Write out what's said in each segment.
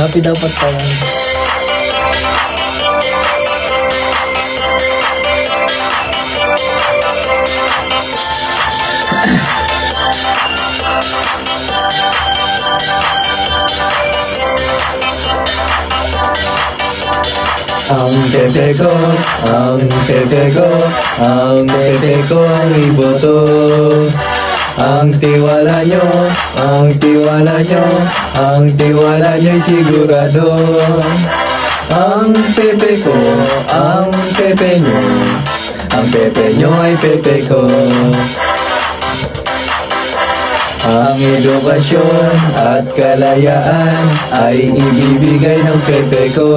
Happy dapat pala. Ang pepe ko, ang pepe ko, ang pepe ko ang iboto. Ang tiwala nyo, ang tiwala nyo, ang tiwala nyo'y sigurado. Ang pepe ko, ang pepe nyo, ang pepe nyo ay pepe ko. Ang edukasyon at kalayaan ay ibibigay ng pepe ko.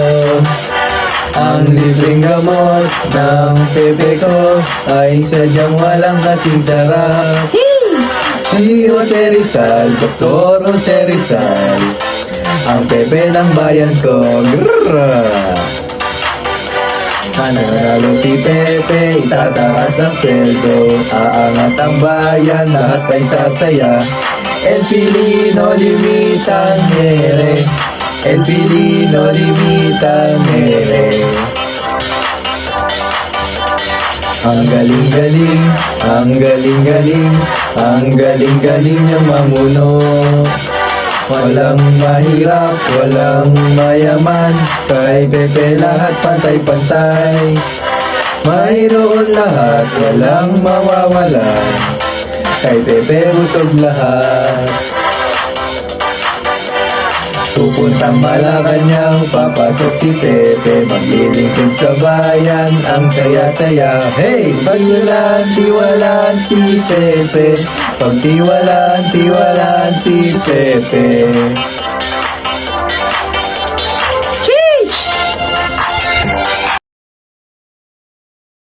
Ang libreng gamot ng pepe ko ay sadyang walang kasing sarap. Si Jose Rizal, Dr. Jose Rizal, ang pepe ng bayan ko. Grrrr! Mananalo si Pepe, itataas ang sweldo. Aangat ang bayan, lahat ay sasaya. El Pilino limitang here, El Pilino limitang here. Ang galing-galing, ang galing-galing, ang galing-galing niyang mamuno. Walang mahirap, walang mayaman, kay Pepe lahat pantay-pantay. Mayroon lahat, walang mawawalan, kay Pepe busog lahat. Pupuntang Malacanang, papasok si Pepe, maglilingkod sa bayan, ang saya-saya. Hey! Pagtiwalaan, tiwalaan si Pepe, pagtiwalaan, tiwalaan si Pepe.